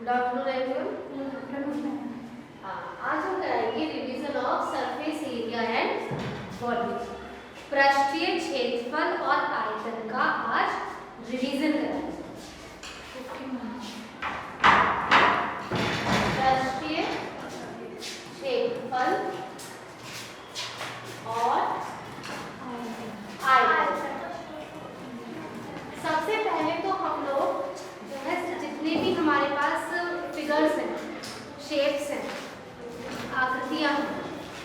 आज हम कराएंगे revision of surface area and volume. पृष्ठीय क्षेत्रफल और आयतन का आज रिवीजन कराएंगे। पृष्ठीय क्षेत्रफल और आयतन। सबसे पहले तो हम लोग जो है जितने भी हमारे पास फिगर्स हैं, शेप्स हैं, आकृतियां हैं,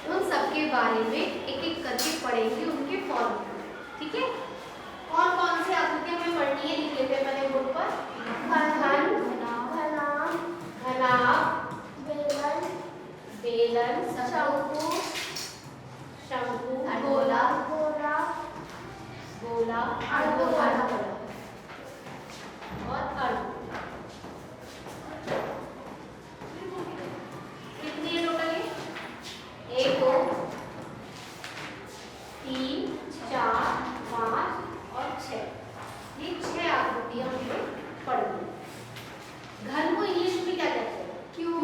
उन सब के बारे में एक एक करके पढ़ेंगे, उनके फॉर्मूले। ठीक है, कौन कौन सी आकृतियां हमें पढ़नी है लिख लेते हैं पहले बोर्ड पर। घन, घनाभ, बेलन, शंकु, गोला, और अर्ध। कितनी है टोटल? 1 2 3 4 5 और 6। ये 6 आकृतियां हमें पढ़नी। घन को इंग्लिश में क्या कहते हैं? क्यूब।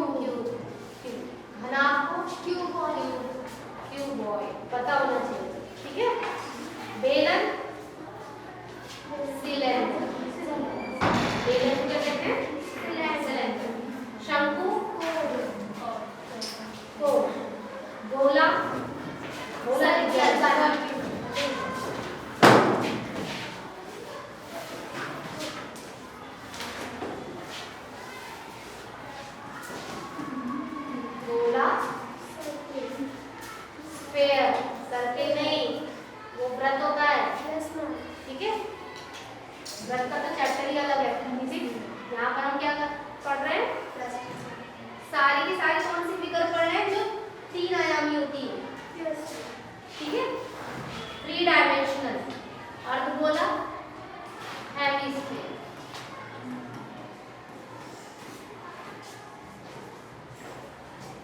घनाभ को क्यूबॉइड, पता होना चाहिए। ठीक है। बेलन, सिलेंडर। बेलन को क्या कहते हैं? सिलेंडर। शंकु, गोला, स्फेयर, सर्किल नहीं, वो वृत्त होता है। ठीक है, वृत्त का तो चैप्टर ही अलग है। यहाँ पर हम क्या पढ़ रहे हैं? सारी की सारी कौन सी फिगर पढ़ रहे हैं जो 3 आयामी होती है। ठीक है, 3 डायमेंशनल। अर्धगोला, हेमिस्फीयर।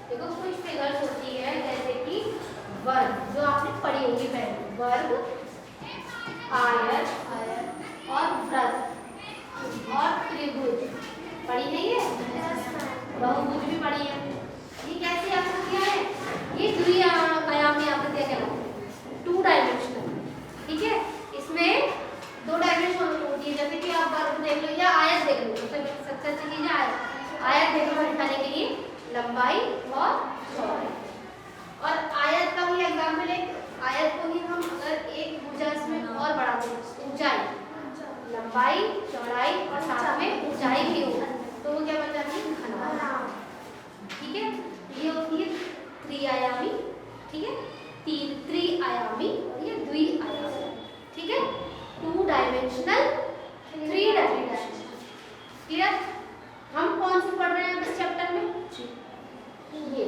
देखो कुछ फिगर्स होती है जैसे कि वर्ग, जो आपने पढ़ी होगी पहले। वर्ग, आयत और वृत्त और त्रिभुज पढ़ी नहीं है? बहुभुज भी पढ़ी है। ये कैसी आकृतियां हैं? ये द्विआयामी आकृतियां कहलाती हैं, 2 डायमेंशनल। ठीक है, इसमें 2 डायमेंशन होती है। जैसे कि आप वर्ग देख लो या आयत देख लो, सबसे अच्छी चीज है आयत देख लो दिखाने के लिए, लंबाई और चौड़ाई। और आयत का भी एग्जाम्पल है। आयत को ही हम अगर एक भुजा इसमें और बढ़ा दें, ऊंचाई, लंबाई, चौड़ाई और साथ में ऊंचाई भी हो, तो वो क्या बन जाती है? घनाभ। ठीक है, ये होती है त्रिआयामी। ठीक है, 3 आयामी और ये द्विआयामी। ठीक है, 2 डायमेंशनल, 3 डायमेंशनल। क्लियर? हम कौन सी पढ़ रहे हैं इस चैप्टर में? ये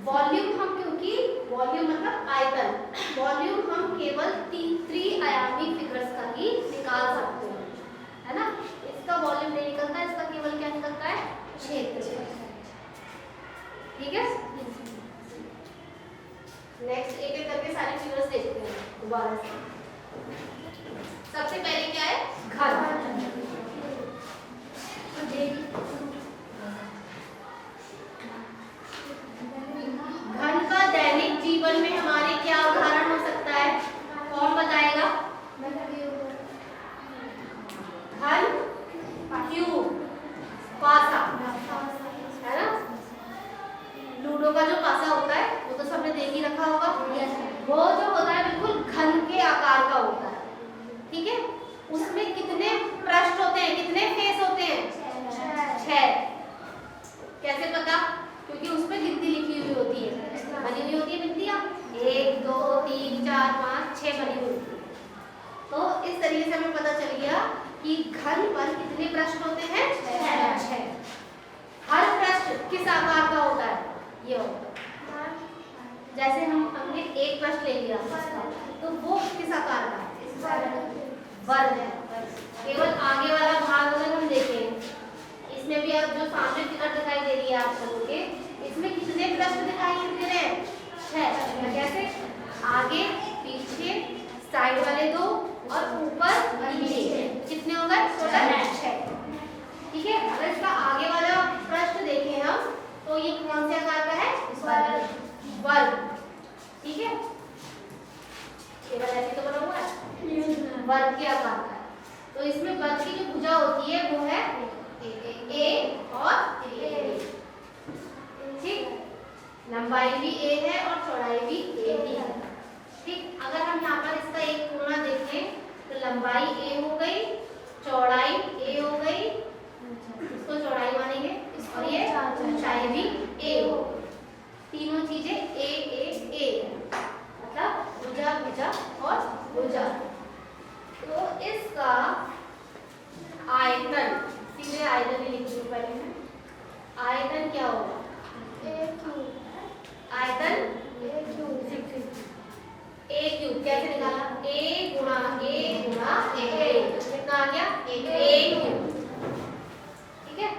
वॉल्यूम। हम क्योंकि वॉल्यूम मतलब आयतन, वॉल्यूम हम केवल 3 आयामी फिगर्स का ही निकाल सकते हैं, है ना। इसका वॉल्यूम नहीं निकलता, इसका केवल क्या निकलता है? क्षेत्र। ठीक है, नेक्स्ट एक एक करके सारे फिगर्स देखते हैं दोबारा से। सबसे पहले क्या है? घन। घन का दैनिक जीवन में हमारे क्या उदाहरण हो सकता है? कौन बताएगा? घन, क्यूब, पासा, है ना। लूडो का जो पासा होता है वो तो सबने देख ही रखा होगा। वो जो होता है बिल्कुल घन के आकार का होता है। ठीक है, उसमें कितने पृष्ठ होते हैं, कितने फेस होते हैं? 6। कैसे पता? क्योंकि उसमें गिनती लिखी हुई होती है, बनी हुई होती है गिनतियाँ, 1 2 3 4 5 6 बनी हुई होती है। तो इस तरीके से हमें पता चल गया कि घन पर कितने पृष्ठ होते हैं? 6। हर पृष्ठ किस आकार का होता है? ये होता है। जैसे हमने एक पृष्ठ ले लिया तो वो किस आकार का है? वर्ग है। केवल आगे वाला भाग अगर हम देखें, इसमें भी अब जो सामने फिगर दिखाई दे रही है आप लोगों के, इसमें कितने पृष्ठ दिखाई दे रहे हैं? 6। कैसे? आगे, पीछे, साइड वाले 2 और ऊपर नीचे, कितने हो गए? टोटल 6। ठीक है। अगर इसका आगे वाला प्रश्न देखें हम तो ये कौन से आकार का है? वर्ग। ठीक है, केवल ऐसे तो बना हुआ है, वर्ग के आकार का है। तो इसमें वर्ग की जो भुजा होती है वो है ए और ए। ठीक, लंबाई भी ए है और चौड़ाई भी ए ही है। ठीक, अगर हम यहाँ पर इसका एक कोना देखें तो लंबाई ए हो गई, चौड़ाई ए हो गई, इसको चौड़ाई मानेंगे, और ये ऊंचाई भी ए हो, तीनों चीजें ए ए ए मतलब भुजा भुजा और भुजा। तो इसका आयतन, सीधे आयतन ही लिख दूं पहले मैं, आयतन क्या होगा? आयतन ए क्यूब। कैसे निकाला? ए गुणा ए कितना आ गया? ए क्यूब। ठीक है,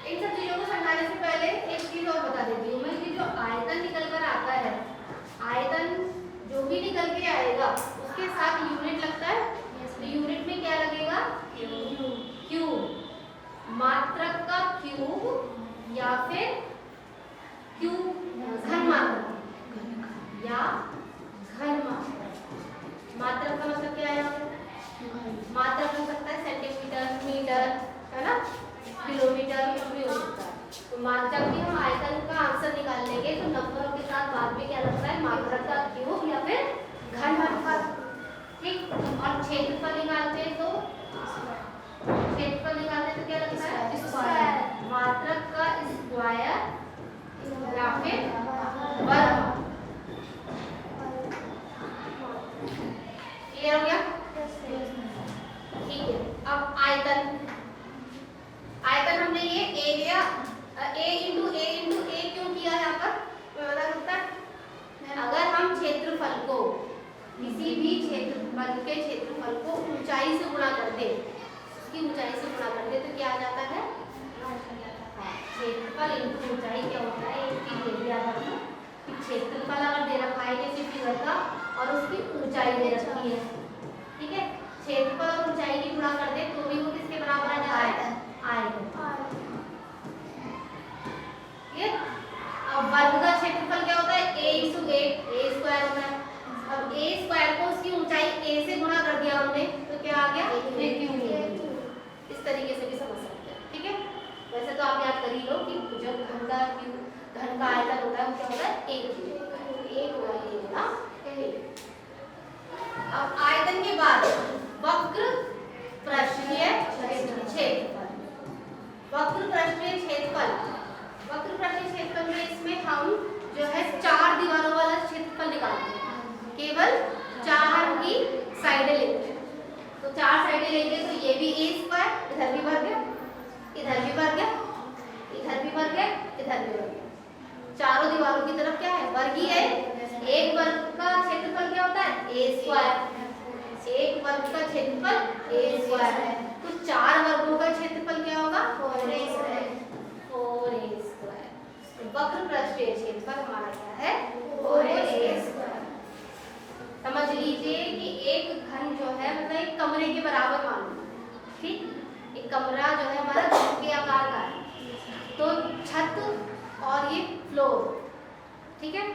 इन सब चीजों को समझाने से पहले एक चीज और बता देती हूँ मैं कि जो आयतन निकल कर आता है, आयतन जो भी निकल के आएगा उसके साथ यूनिट लगता है। तो यूनिट में क्या लगेगा? क्यूब, मात्रक का क्यूब या फिर क्यूब घन मात्रक या घन मात्रक। मात्रक का मतलब क्या है? मात्रक हो सकता है सेंटीमीटर, मीटर, है ना, किलोमीटर, कुछ भी हो सकता है। तो जब भी हम आयतन का आंसर निकाल लेंगे तो नंबरों के साथ बाद में क्या लगता है? मात्रक का क्यूब या फिर घन मात्रक। ठीक, और क्षेत्रफल निकालते हैं तो क्या लगता है? स्क्वायर, मात्रक का स्क्वायर या फिर वर्ग। क्लियर हो गया? ठीक है, अब आयतन, आयतन हमने ये ए लिया, ए इंटू ए क्यों किया यहाँ पर? मैं बता सकता है, अगर हम क्षेत्रफल को, किसी भी क्षेत्रफल के क्षेत्रफल को ऊंचाई से गुणा कर दे, उसकी ऊंचाई से गुणा कर दे तो क्या आ जाता है? क्षेत्रफल इंटू ऊंचाई क्या होता है? एक चीज ये भी याद रखना कि क्षेत्रफल अगर दे रखा है किसी फिगर का और उसकी ऊंचाई दे रखी है, ठीक है, क्षेत्रफल और ऊंचाई की गुणा कर दे तो भी वो किसके बराबर आ जाता है? आयतन। ये अब वर्ग का क्षेत्रफल क्या होता है? a इंटू ए स्क्वायर होता है। अब ए स्क्वायर को उसकी ऊंचाई ए से गुणा कर दिया हमने तो क्या आ गया? ए क्यूब। इस तरीके से भी समझ सकते हैं। ठीक है, वैसे तो आप याद कर ही लो कि जो घन का आयतन होता है वो क्या होता है? ए क्यूब। ए गुणा ए। अब आयतन के बाद वक्र पृष्ठीय क्षेत्रफल। वक्र पृष्ठीय क्षेत्रफल, वक्र पृष्ठीय क्षेत्रफल में इसमें हम जो है 4 दीवारों वाला क्षेत्रफल निकालते हैं। केवल 4 ही साइडें लेते हैं। तो 4 साइडें लेंगे तो ये भी ए स्क्वायर, इधर भी भर गया, इधर भी भर गया, इधर भी भर गया, इधर भी भर गया। चारों दीवारों की तरफ क्या है? वर्ग ही है। एक वर्ग का क्षेत्रफल क्या होता है? ए स्क्वायर। एक वर्ग का क्षेत्रफल ए स्क्वायर है, तो 4 वर्गों का क्षेत्रफल क्या होगा? 4a square. 4a square. तो वक्र पृष्ठीय क्षेत्रफल हमारा क्या है? 4a square. समझ लीजिए कि एक घन जो है मतलब एक कमरे के बराबर मान लो। ठीक, एक कमरा जो है हमारा घर के आकार का है, तो छत और ये फ्लोर, ठीक है,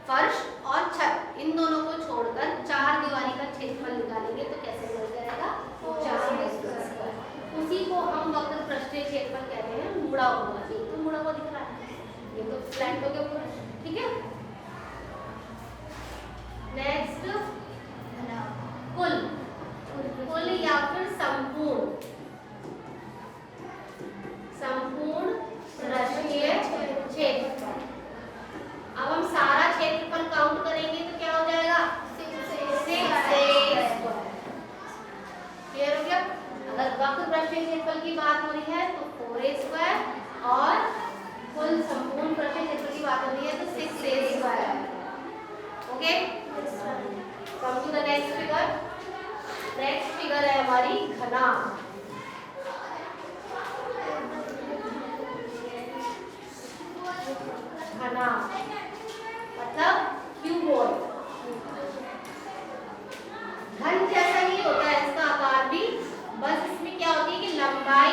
फर्श और छत, इन दोनों को छोड़कर 4 दीवारी का क्षेत्रफल निकालेंगे तो कैसे मिल जाएगा? 4a square. उसी को हम वक्र पृष्ठीय क्षेत्रफल कहते हैं, मुड़ा हुआ। ये तो मुड़ा हुआ दिख रहा है, ये तो फ्लैट हो गया पूरा। ठीक है, नेक्स्ट कुल, कुल या फिर संपूर्ण, संपूर्ण पृष्ठीय क्षेत्रफल। अब हम सारा क्षेत्रफल काउंट करेंगे तो क्या हो जाएगा? 6a square. क्लियर हो गया? अगर वक्र पृष्ठीय क्षेत्रफल की बात हो रही है तो 4a स्क्वायर, और कुल संपूर्ण पृष्ठीय क्षेत्रफल की बात हो रही है तो 6a square. Okay, come to the next figure. Next figure है हमारी घना। घना मतलब क्यूबॉइड। घन जैसा ही होता है इसका आकार भी, बस इसमें क्या होती है कि लंबाई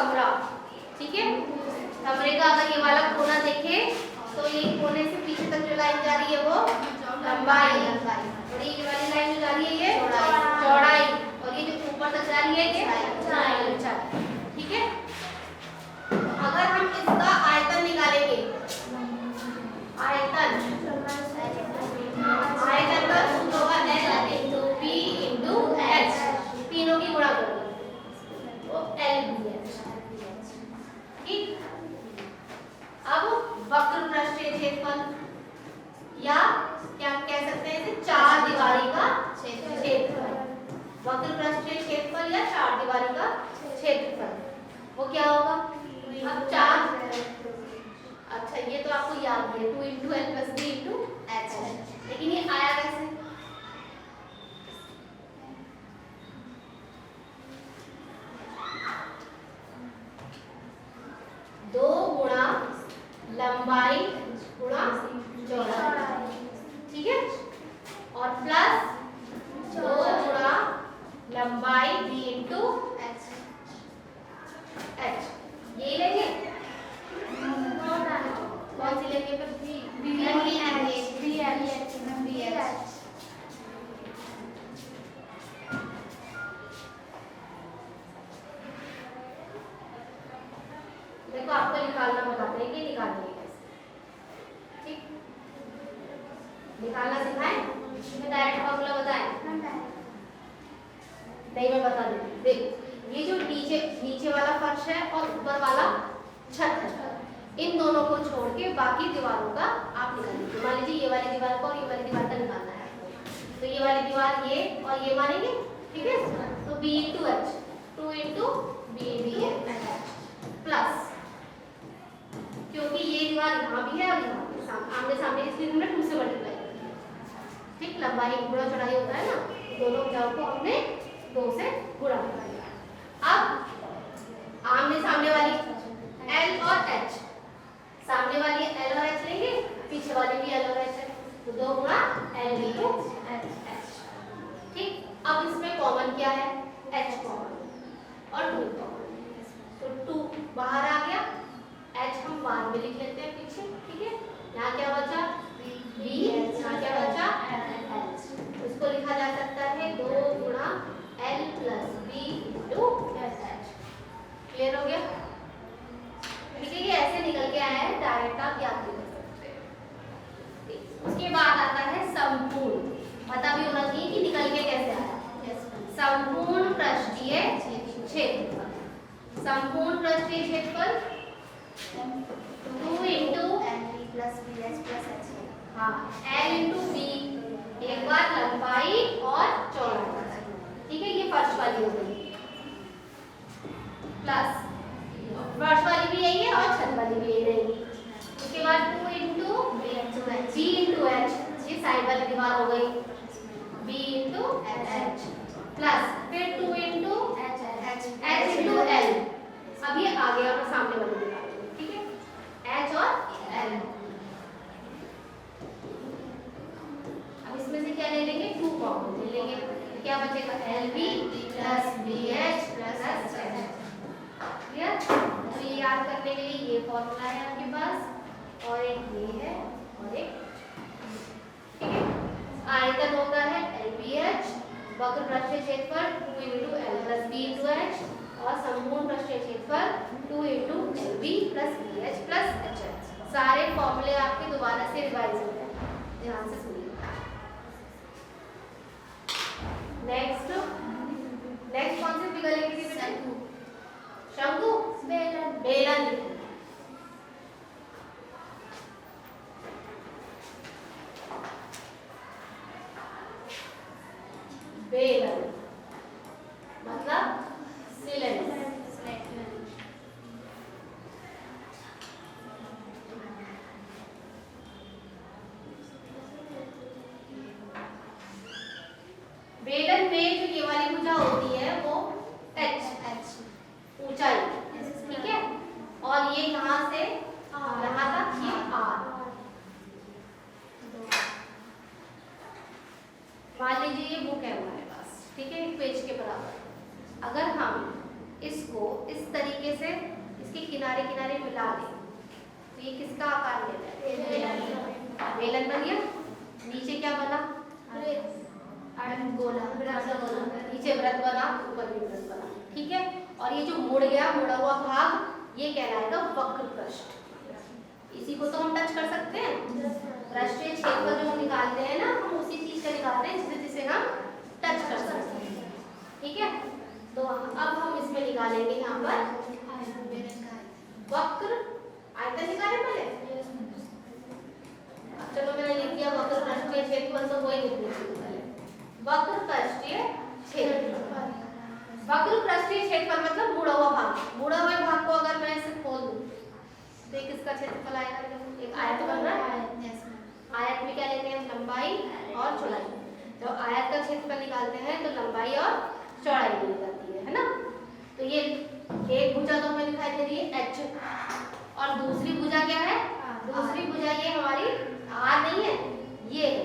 कमरा, ठीक है। कमरे का अगर ये वाला कोना देखे तो ये कोने से पीछे तक जो लाइन जा रही है वो लंबाई, और ये वाली लाइन जो जा रही है ये चौड़ाई, और ये जो ऊपर तक जा रही है ये ऊंचाई, ठीक है। अगर हम इसका आयतन निकालेंगे, आयतन का सूत्र होगा L into B into H, तीनों की गुणा करोगे तो LBH, ठीक। अब वक्र पृष्ठीय क्षेत्रफल या क्या कह सकते हैं इसे, चार दीवारी का क्षेत्रफल, वक्र पृष्ठीय क्षेत्रफल या चार दीवारी का क्षेत्रफल, वो क्या होगा। अब चार, अच्छा ये तो आपको याद है 2 into L plus B into H, लेकिन ये आया कैसे, दो गुणा लंबाई गुणा चौड़ाई, ठीक है, और प्लस 2 गुणा लंबाई B इंटू H, ये लेंगे, कौन सी लेंगे फिर, देखो आपको निकालना बताते हैं कि निकालना है कैसे, ठीक। निकालना सिखाएं, मैं डायरेक्ट फॉर्मूला बताएं, नहीं मैं बता देती हूँ। देखो ये जो नीचे वाला फर्श है और ऊपर वाला छत है, इन दोनों को छोड़ के बाकी दीवारों का आप निकाल लीजिए। मान लीजिए ये वाली दीवार का और ये वाली दीवार का निकालना है आपको, तो ये वाली दीवार ये और ये मानेंगे, ठीक है। तो B into H, 2 into B into H plus, क्योंकि ये दीवार यहाँ भी है और यहाँ भी आमने सामने, इसलिए हमने 2 से मल्टीप्लाई कर दिया, ठीक। लंबाई गुणा चौड़ाई होता है ना, दोनों भुजाओं को हमने 2 से गुणा कर दिया। अब आमने सामने वाली L और H, सामने वाली L और H लेंगे, पीछे वाली भी L और H है, तो 2 गुणा L इंटू H, ठीक। अब इसमें कॉमन क्या है, H कॉमन और 2 कॉमन, तो 2 बाहर आ गया, H हम बाद में लिख लेते हैं पीछे, ठीक है। यहाँ क्या बचा B, यहाँ क्या बचा H, इसको लिखा जा सकता है 2 गुणा L plus B into H, clear हो गया, ठीक है। ये ऐसे निकल के आया है, डायरेक्ट आप याद भी कर सकते हैं। उसके बाद आता है संपूर्ण, पता भी होना चाहिए कि निकल के कैसे आया, संपूर्ण पृष्ठीय क्षेत्रफल, संपूर्ण पृष्ठीय क्षेत्रफल 2 into L plus B H plus H, हाँ L इंटू B, एक बार लंबाई और चौड़ाई, ठीक है। ये फर्स्ट वाली हो गई, प्लस फर्स्ट वाली भी यही है और छत वाली भी यही रहेगी। उसके बाद 2 इंटू B इंटू H, ये साइड वाली दीवार हो गई, B इंटू H प्लस फिर 2 इंटू H इंटू L, अब ये आ गया और सामने वाली दीवार, ठीक है, H और L। अब इसमें से क्या ले लेंगे, 2 कॉमन ले लेंगे, क्या बचेगा LB plus BH plus H, clear. तो ये याद करने के लिए ये फॉर्मूला है आपके पास, और एक ये है और एक, ठीक है। आयतन होता है LBH, वक्र पृष्ठीय क्षेत्रफल 2 into L plus B into H, और संपूर्ण पृष्ठीय क्षेत्रफल 2 into LB plus BH plus HH। सारे फॉर्मूले आपके दोबारा से रिवाइज हो गए, ध्यान से सुनिए। नेक्स्ट कौन सी फिगर लिखी थी बेटा, शंकु, बेलन, बेलन, बेलन मतलब सिलेंडर, बेलन में जो ये वाली भुजा होती है वो H ऊंचाई, ठीक है, और इस तरीके से इसके किनारे किनारे मिला दें तो ये किसका आकार ले रहा है? बेलन बन गया। नीचे क्या बना? गोला। नीचे व्रत बना, ऊपर भी व्रत बना। ठीक है। और ये जो मुड़ गया, मुड़ा हुआ भाग, ये कहलाएगा वक्र पृष्ठ। इसी को तो हम टच कर सकते हैं। पृष्ठीय क्षेत्रफल जो हम निकालते हैं ना, हम उसी चीज का निकालते हैं जिसे हम टच कर सकते हैं। ठीक है। तो अब हम इसमें निकालेंगे यहाँ पर वक्र आयतन निकाले पहले। चलो मैंने लिख दिया वक्र पृष्ठीय क्षेत्रफल, तो वही लिख देती हूँ पहले। वक्र पृष्ठीय क्षेत्रफल। वक्र पृष्ठीय क्षेत्रफल मतलब मुड़ा हुआ भाग। मुड़ा हुए भाग को अगर मैं इसे खोल दूं तो ये किसका क्षेत्रफल आएगा? एक आयत बन रहा है। आयत में क्या लेते हैं? लंबाई और चौड़ाई। जब आयत का क्षेत्रफल निकालते हैं तो लंबाई और चौड़ाई मिल जाती है ना। तो ये एक भुजा तो हमें दिखाई दे रही है h, और दूसरी भुजा क्या है? दूसरी भुजा ये हमारी r नहीं है, ये है।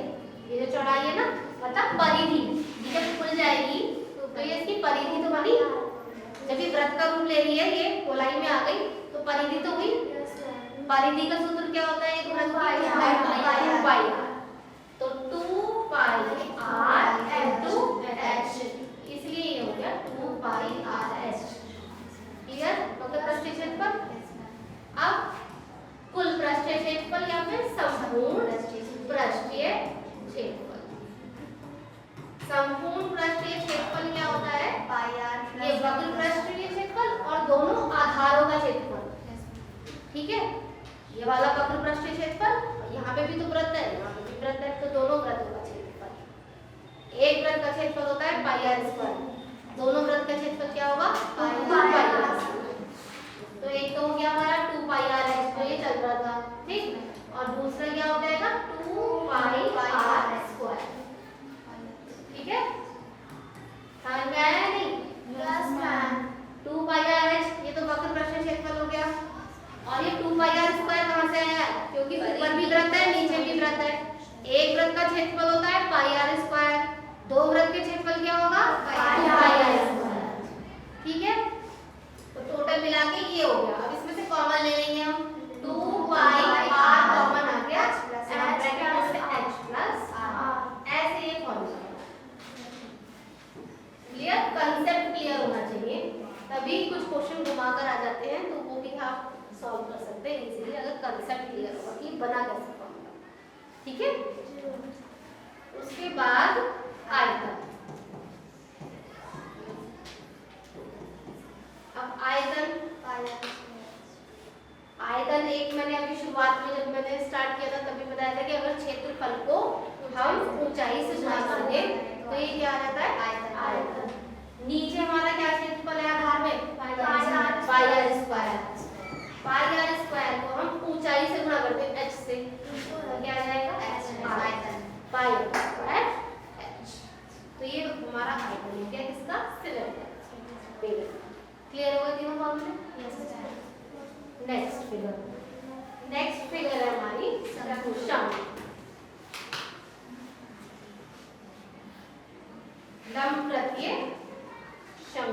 ये जो चौड़ाई है ना, मतलब परिधि, ये जब खुल जाएगी तो ये इसकी परिधि तो बनी। जब ये वृत्त का रूप ले रही है, ये गोलाई में आ गई तो परिधि तो हुई। परिधि का सूत्र क्या होता है? एक वृत्त पाई। तो 2 पाई r into h, इसलिए ये हो गया 2 पाई r h। क्लियर? मतलब पृष्ठीय क्षेत्रफल। अब कुल पृष्ठीय क्षेत्रफल या फिर संपूर्ण पृष्ठीय क्षेत्रफल। संपूर्ण पृष्ठीय क्षेत्रफल क्या होता है? पाई r। ये वक्र पृष्ठीय क्षेत्रफल और दोनों आधारों का क्षेत्रफल। ठीक है। ये वाला वक्र पृष्ठीय क्षेत्रफल, यहाँ पे भी तो वृत्त है, यहाँ पे भी वृत्त है, तो दोनों वृत्तों का क्षेत्रफल। एक वृत्त का क्षेत्रफल होता है पाई r स्क्वायर, दोनों वृत्त का क्षेत्रफल क्या होगा? 2 पाई r। तो एक तो हो गया हमारा 2 पाई r h, तो ये चल रहा था। ठीक। और दूसरा क्या हो जाएगा? 2 पाई r स्क्वायर। ठीक है। समझ में आया या नहीं? Yes ma'am. 2 पाई r h, ये तो वक्र पृष्ठीय क्षेत्रफल हो गया। और ये 2 पाई r स्क्वायर कहाँ से आया? क्योंकि ऊपर भी वृत्त है, नीचे भी वृत्त है। एक वृत्त का क्षेत्रफल होता है पाई r स्क्वायर, दो वृत्त के क्षेत्रफल क्या होगा? 2 पाई r स्क्वायर। ठीक है। तो टोटल मिला के ये हो गया। अब इसमें से कॉमन ले लेंगे हम। 2 पाई r कॉमन आ गया, ब्रैकेट में h प्लस r। ऐसे ये फॉर्मूला। क्लियर? कंसेप्ट क्लियर होना चाहिए, तभी कुछ क्वेश्चन घुमाकर आ जाते हैं तो वो भी आप सॉल्व कर सकते हैं इजीली, अगर कंसेप्ट क्लियर होगा कि बना कैसे फॉर्मूला। ठीक है। उसके बाद आयतन। अब आयतन एक मैंने अभी शुरुआत में जब मैंने स्टार्ट किया था तभी बताया था कि अगर क्षेत्रफल को हम ऊंचाई से गुणा कर दें तो ये क्या आ जाता है? आयतन। नीचे हमारा क्या क्षेत्रफल है आधार में? पाई r स्क्वायर। पाई r स्क्वायर को हम ऊंचाई से गुणा करते हैं h से, तो क्या आ जाएगा? आयतन। पाई r स्क्वायर h। तो ये हमारा आयतन हो गया किसका? सिलेंडर। क्लियर होगा तीनों फॉर्मूले? यस। नेक्स्ट फिगर है हमारी शंकु। लंबवृत्तीय शंकु।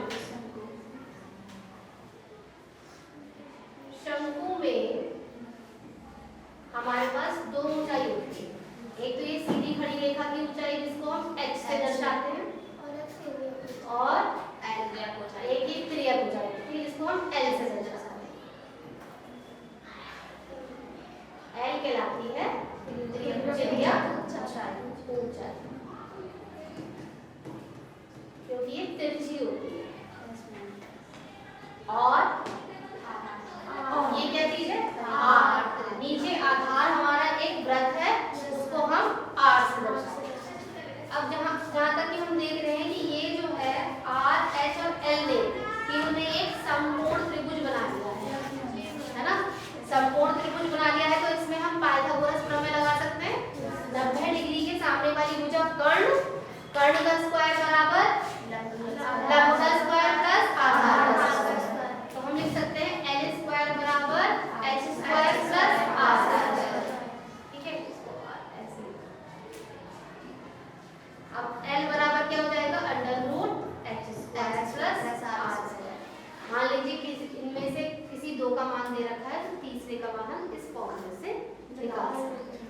ABC का मान हम इस फॉर्मूले से निकाल सकते हैं।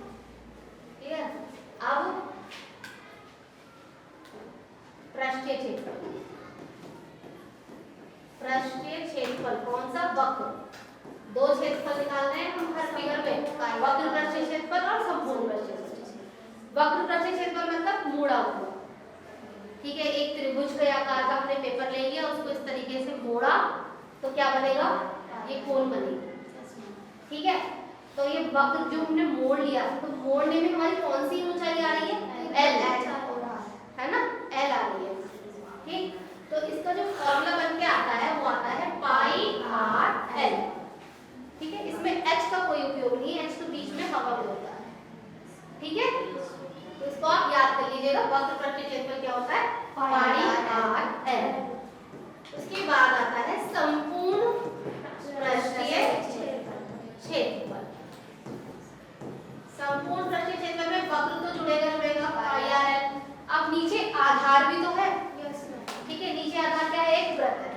ठीक है, अब पृष्ठीय क्षेत्रफल, पृष्ठीय क्षेत्रफल कौन सा? वक्र। दो क्षेत्रफल निकालने हैं हम हर फिगर में, वक्र पृष्ठीय क्षेत्रफल और संपूर्ण पृष्ठीय क्षेत्रफल। वक्र पृष्ठीय क्षेत्रफल मतलब मोड़ा हुआ, ठीक है। एक त्रिभुज के आकार का हमने पेपर ले लिया, उसको इस तरीके से मोड़ा तो क्या बनेगा? ये कोण बनेगी, ठीक है। तो ये वक्र जो हमने मोड़ लिया, तो मोड़ने में हमारी कौन सी ऊंचाई आ रही है? L, है ना, L आ रही है, ठीक। तो इसका जो फॉर्मूला बन के आता है वो आता है पाई आर एल, ठीक है। इसमें h का कोई उपयोग नहीं है, h तो बीच में हवा में होता है, ठीक है। तो इसको आप याद कर लीजिएगा, वक्र पृष्ठीय क्षेत्रफल क्या होता है? Pi R L. उसके बाद आता है संपूर्ण पृष्ठीय क्षेत्रफल। संपूर्ण पृष्ठीय क्षेत्रफल में वक्र तो जुड़ेगा पाई आर एल। अब नीचे आधार भी तो है, ठीक है। नीचे आधार क्या है? एक वृत्त है,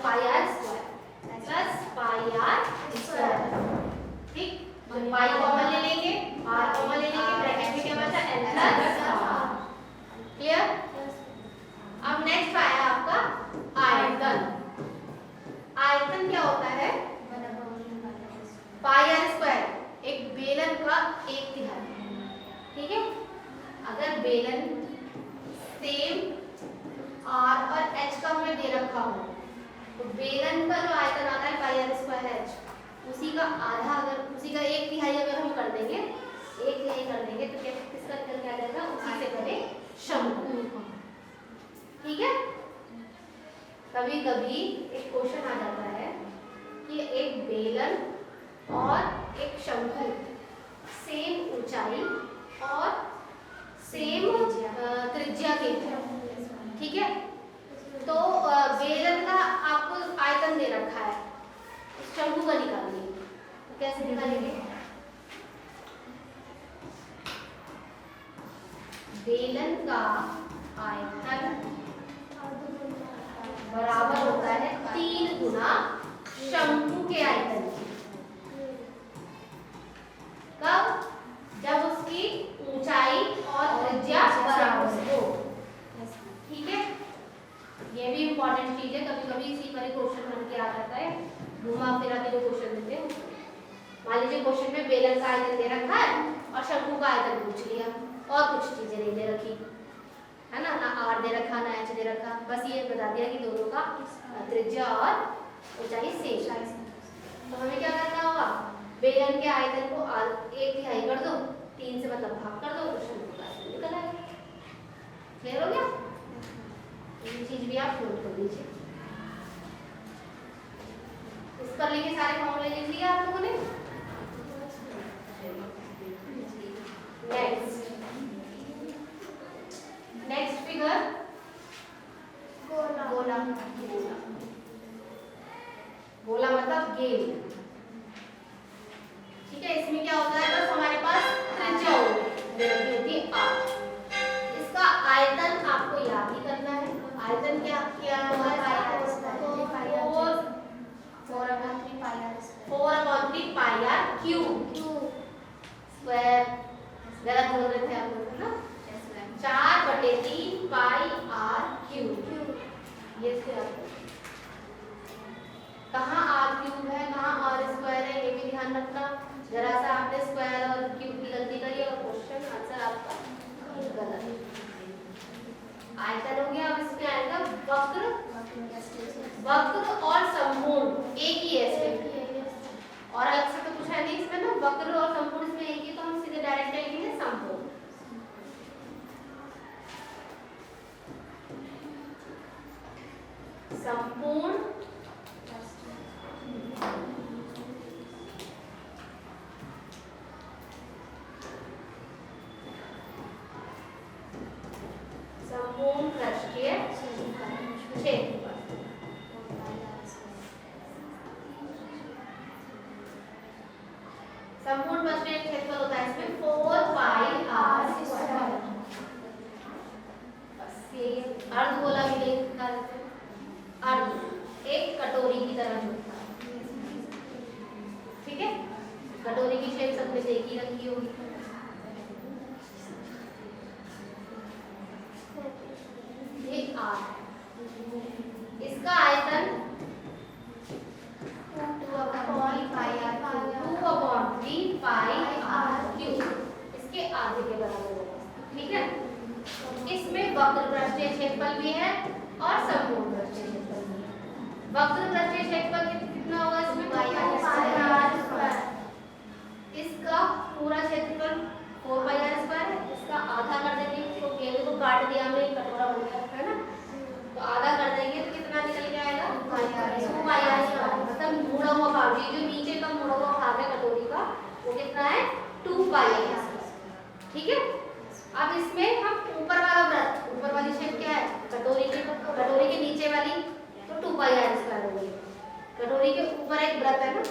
pi r square plus pi r square, ठीक। तो पाई कॉमन ले लेंगे, आर कॉमन ले लेंगे, ब्रैकेट में क्या बचा? L plus R. क्लियर? अब नेक्स्ट आया आपका आयतन। आयतन क्या होता है? पाई आर स्क्वायर, एक बेलन का 1/3, ठीक है। अगर बेलन सेम आर और एच का हमें दे रखा हो, तो बेलन का जो आयतन आता है पाई आर स्क्वायर एच, उसी का आधा, अगर उसी का 1/3 अगर हम कर देंगे, 1/3 कर देंगे तो क्या किसका निकल के आ जाएगा? उसी से बने शंकु, ठीक है। कभी कभी एक क्वेश्चन आ जाता है कि एक बेलन और एक शंकु सेम ऊंचाई और सेम त्रिज्या के, ठीक है। तो बेलन का आपको आयतन दे रखा है, शंकु का निकालिए, तो कैसे निकालेंगे? बेलन का आयतन बराबर होता है 3 गुना शंकु के आयतन की। कब? जब उसकी ऊंचाई और त्रिज्या बराबर हो, ठीक है। ये भी इंपॉर्टेंट चीज है, कभी कभी इसी पर क्वेश्चन बन के आ जाता है, घुमा फिरा के जो क्वेश्चन देते हैं। मान लीजिए क्वेश्चन में बेलन का आयतन दे रखा है और शंकु का आयतन पूछ लिया, और कुछ चीजें नहीं दे रखी, है ना, ना आर दे रखा ना एच दे रखा, बस ये बता दिया कि दोनों का त्रिज्या और ऊंचाई सेम। तो हमें क्या करना होगा? बेलन के आयतन को 1/3 कर दो, 3 से मतलब भाग कर दो, तो शंकु का आयतन निकल आएगा। क्लियर हो गया? ये चीज भी आप नोट कर लीजिए। इस पर लिखे सारे फॉर्मूले लिख लिया आप लोगों ने? नेक्स्ट फिगर, गोला। गोला मतलब गेंद, ठीक है। इसमें क्या होता है? बस हमारे पास त्रिज्या होती है r। इसका आयतन आपको याद ही करना है। आयतन क्या किया है हमारे पास? 4/3 पाई आर क्यूब स्क्वायर, गलत बोल रहे थे आप लोग ना, 4/3 पाई आर क्यूब। ये कहाँ आर क्यूब है, कहाँ आर स्क्वायर है, ये भी ध्यान रखना। जरा सा आपने स्क्वायर और क्यूब की गलती करी और क्वेश्चन आंसर आपका गलत। आयतन हो गया। अब इसमें आएगा वक्र, वक्र और संपूर्ण, एक ही है इसमें, और अलग से तो कुछ है नहीं इसमें ना, वक्र और संपूर्ण इसमें एक ही, तो हम सीधे डायरेक्ट लिखेंगे संपूर्ण। संपूर्ण पृष्ठीय क्षेत्रफल। संपूर्ण पृष्ठीय क्षेत्रफल होता है इसमें 4 पाई आर स्क्वायर। बस ये अर्धगोला भी लिखा है। अर्ध देखी रखी होगी। ये R है, इसका आयतन 2/3πr3 इसके आधे के बराबर होगा। ठीक है, इसमें वक्र पृष्ठीय क्षेत्रफल भी है और संपूर्ण पृष्ठीय क्षेत्रफल भी है। वक्र पृष्ठीय क्षेत्रफल कितना होगा इसमें? इसका पूरा क्षेत्रफल 4πr² है, इसका आधा कर देंगे तो केवल को काट दिया हमने, कटोरा बन गया है ना, तो आधा कर देंगे तो कितना निकल के आएगा? 2πr²। मतलब मुड़ा हुआ भाग, ये जो नीचे का मुड़ा हुआ भाग है कटोरी का वो कितना है? 2πr²। ठीक है, अब इसमें हम ऊपर वाला वृत्त, ऊपर वाली शेप क्या है? कटोरी के नीचे वाली तो 2πr² होगी। कटोरी के ऊपर एक वृत्त है ना,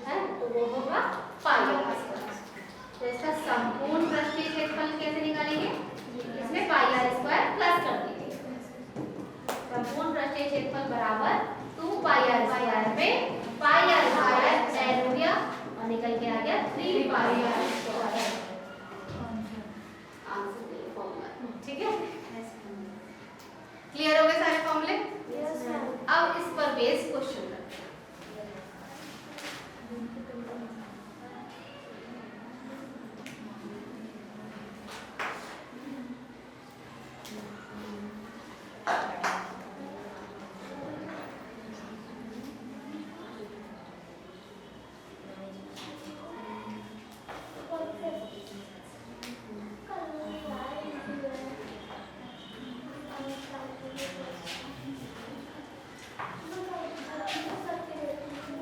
है तो वो होगा πr²। तो इसका संपूर्ण पृष्ठीय क्षेत्रफल कैसे निकालेंगे? इसमें πr² प्लस कर देंगे। संपूर्ण पृष्ठीय क्षेत्रफल बराबर 2πr² में πr² ऐड हो गया और निकल के आ गया 3πr²। ठीक है, क्लियर हो गए सारे फॉर्मूले? अब इस पर बेस क्वेश्चन करते हैं।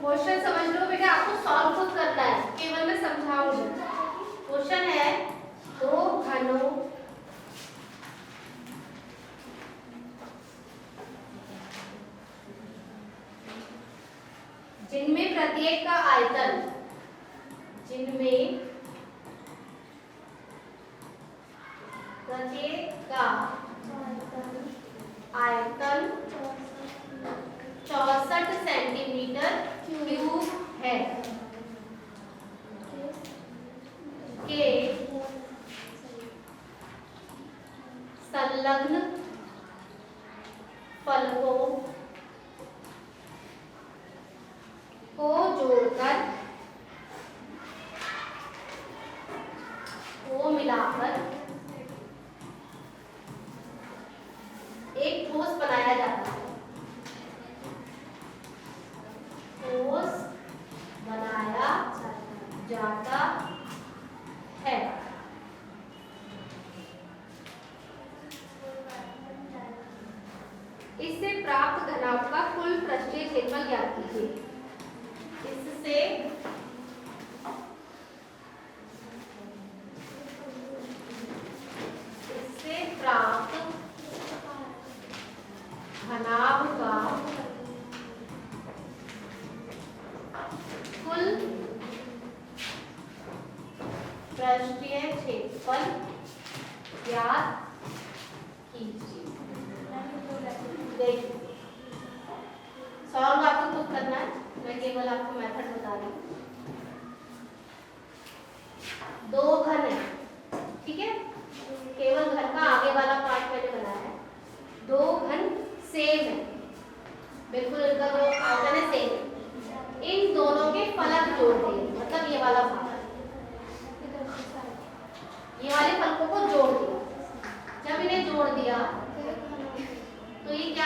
क्वेश्चन समझ लो बेटा, आपको सॉल्व खुद करना है, केवल मैं समझाऊंगी। क्वेश्चन है दो घनों जिनमें प्रत्येक का आयतन आयतन 64 सेंटीमीटर क्यूब है के संलग्न फलकों को जोड़कर को मिलाकर एक ठोस बनाया जाता है। ठोस बनाया जाता है। इससे प्राप्त घनाभ का कुल पृष्ठीय क्षेत्रफल ज्ञात कीजिए। इससे प्राप्त घनाभ का कुल पृष्ठीय क्षेत्रफल ज्ञात कीजिए। देखिए, सॉल्व आपको खुद करना है, मैं केवल आपको मेथड बता रही हूँ। दो घन है, ठीक है, केवल घन का आगे वाला पार्ट मैंने बनाया है। दो घन सेम है, बिल्कुल इनका जो आयतन है सेम है। इन दोनों के फलक जोड़ दिए, मतलब ये वाला भाग, ये वाले फलकों को जोड़ दिया। जब इन्हें जोड़ दिया तो ये क्या